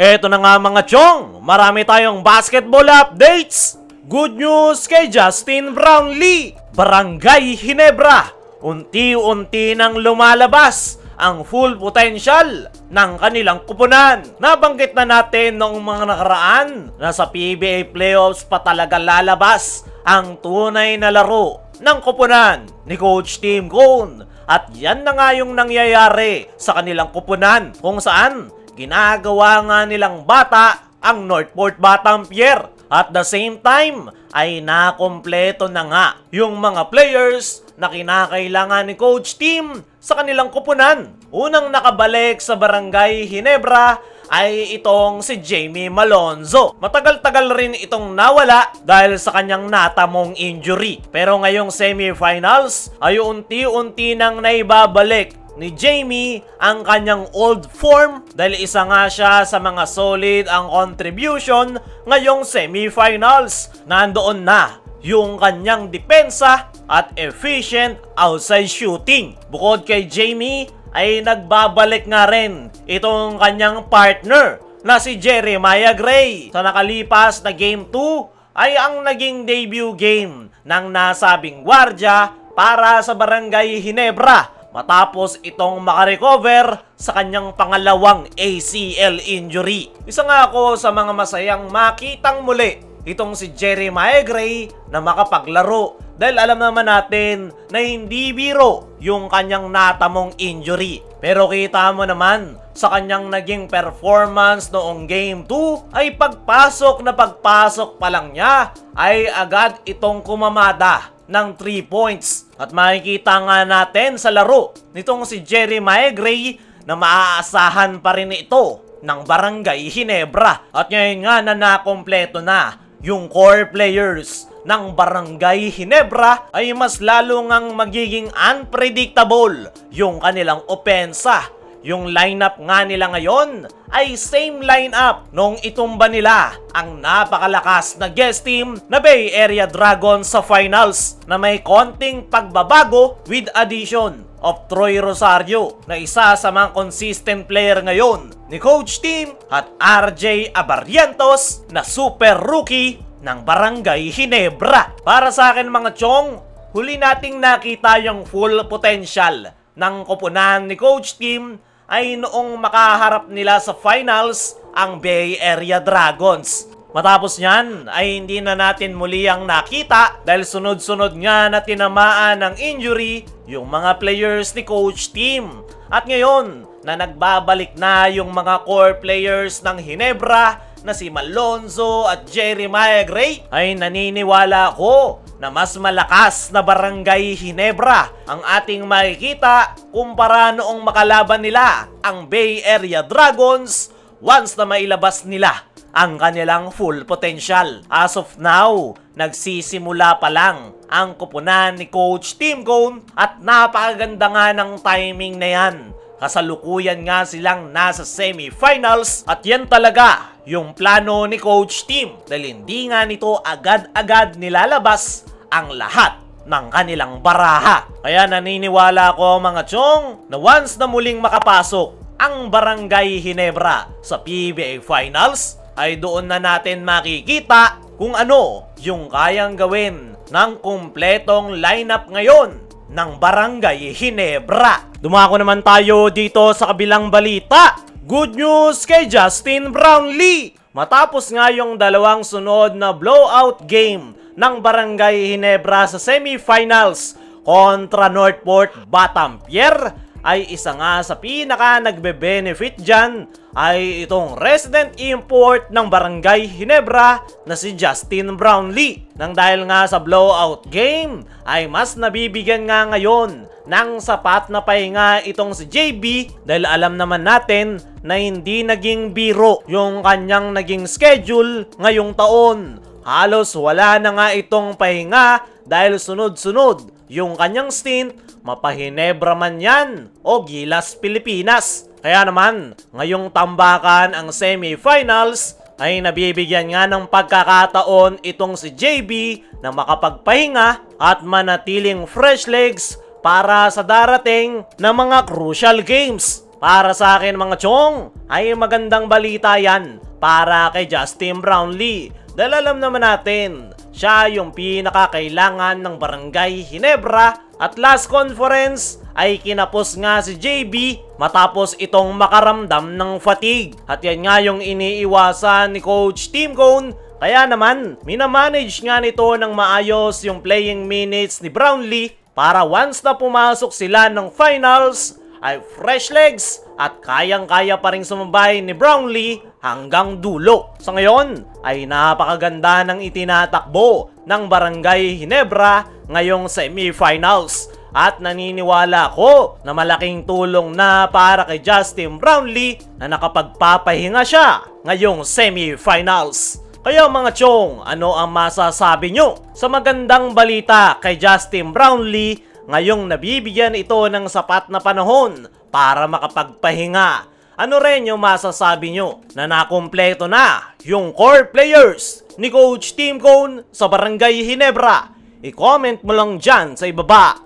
Eto na nga mga chong, marami tayong basketball updates. Good news kay Justin Brownlee. Barangay Ginebra, unti-unti nang lumalabas ang full potential ng kanilang kupunan. Nabanggit na natin noong mga nakaraan na sa PBA playoffs pa talaga lalabas ang tunay na laro ng kupunan ni Coach Tim Cone. At yan na nga yung nangyayari sa kanilang kupunan kung saan ginagawa nga nilang bata ang Northport Batampier. At the same time ay nakompleto na nga yung mga players na kinakailangan ni Coach Tim sa kanilang kupunan. Unang nakabalik sa Barangay Ginebra ay itong si Jamie Malonzo. Matagal-tagal rin itong nawala dahil sa kanyang natamong injury. Pero ngayong semifinals ay unti-unti nang naibabalik ni Jamie ang kanyang old form dahil isa nga siya sa mga solid ang contribution ngayong semifinals. Nandoon na yung kanyang depensa at efficient outside shooting. Bukod kay Jamie ay nagbabalik nga rin itong kanyang partner na si Jeremiah Gray. Sa nakalipas na Game 2 ay ang naging debut game ng nasabing gwardya para sa Barangay Ginebra matapos itong makarecover sa kanyang pangalawang ACL injury. Isa nga ako sa mga masayang makitang muli itong si Jeremiah Gray na makapaglaro dahil alam naman natin na hindi biro yung kanyang natamong injury. Pero kita mo naman sa kanyang naging performance noong Game 2 ay pagpasok pa lang niya ay agad itong kumamada ng 3 points. At makikita nga natin sa laro nitong si Jeremiah Gray na maaasahan pa rin ito ng Barangay Ginebra. At ngayon nga na nakompleto na yung core players ng Barangay Ginebra ay mas lalo ngang magiging unpredictable yung kanilang opensa. Yung lineup nga nila ngayon ay same lineup nung itumba nila ang napakalakas na guest team na Bay Area Dragons sa finals na may konting pagbabago with addition of Troy Rosario na isa sa mga consistent player ngayon ni Coach Tim at RJ Abarrientos na super rookie ng Barangay Ginebra. Para sa akin mga chong, huli nating nakita yung full potential ng kupunan ni Coach Tim ay noong makaharap nila sa finals ang Bay Area Dragons. Matapos niyan ay hindi na natin muli ang nakita dahil sunod-sunod nga na tinamaan ng injury yung mga players ni Coach Tim. At ngayon na nagbabalik na yung mga core players ng Ginebra na si Malonzo at Jeremiah Gray ay naniniwala ako na mas malakas na Barangay Ginebra ang ating makikita kumpara noong makalaban nila ang Bay Area Dragons once na mailabas nila ang kanilang full potential. As of now, nagsisimula pa lang ang kupunan ni Coach Tim Cone at napakaganda nga ng timing na yan. Kasalukuyan nga silang nasa semifinals at yan talaga yung plano ni Coach Tim dahil hindi nga nito agad-agad nilalabas ang lahat ng kanilang baraha. Kaya naniniwala ko mga chong na once na muling makapasok ang Barangay Ginebra sa PBA Finals ay doon na natin makikita kung ano yung kayang gawin ng kumpletong lineup ngayon ng Barangay Ginebra. Dumako naman tayo dito sa kabilang balita. Good news kay Justin Brownlee. Matapos nga yung dalawang sunod na blowout game ng Barangay Ginebra sa semifinals kontra Northport Batampier, ay isa nga sa pinaka nagbe-benefit dyan ay itong resident import ng Barangay Ginebra na si Justin Brownlee. Nang dahil nga sa blowout game ay mas nabibigyan nga ngayon ng sapat na pahinga itong si JB dahil alam naman natin na hindi naging biro yung kanyang naging schedule ngayong taon. Halos wala na nga itong pahinga dahil sunod-sunod yung kanyang stint, mapahinebra man yan o Gilas, Pilipinas. Kaya naman, ngayong tambakan ang semifinals ay nabibigyan nga ng pagkakataon itong si JB na makapagpahinga at manatiling fresh legs para sa darating na mga crucial games. Para sa akin mga chong, ay magandang balita yan para kay Justin Brownlee. Dahil alam naman natin, siya yung pinakakailangan ng Barangay Ginebra at last conference ay kinapos nga si JB matapos itong makaramdam ng fatigue. At yan nga yung iniiwasan ni Coach Tim Cone. Kaya naman, minamanage nga nito ng maayos yung playing minutes ni Brownlee para once na pumasok sila ng finals ay fresh legs at kayang-kaya pa rin sumabay ni Brownlee hanggang dulo. Sa ngayon ay napakaganda ng itinatakbo ng Barangay Ginebra ngayong semifinals. At naniniwala ko na malaking tulong na para kay Justin Brownlee na nakapagpapahinga siya ngayong semifinals. Kaya mga chong, ano ang masasabi nyo sa magandang balita kay Justin Brownlee ngayong nabibigyan ito ng sapat na panahon para makapagpahinga? Ano rin yung masasabi nyo na nakumpleto na yung core players ni Coach Tim Cone sa Barangay Ginebra? I-comment mo lang dyan sa ibaba.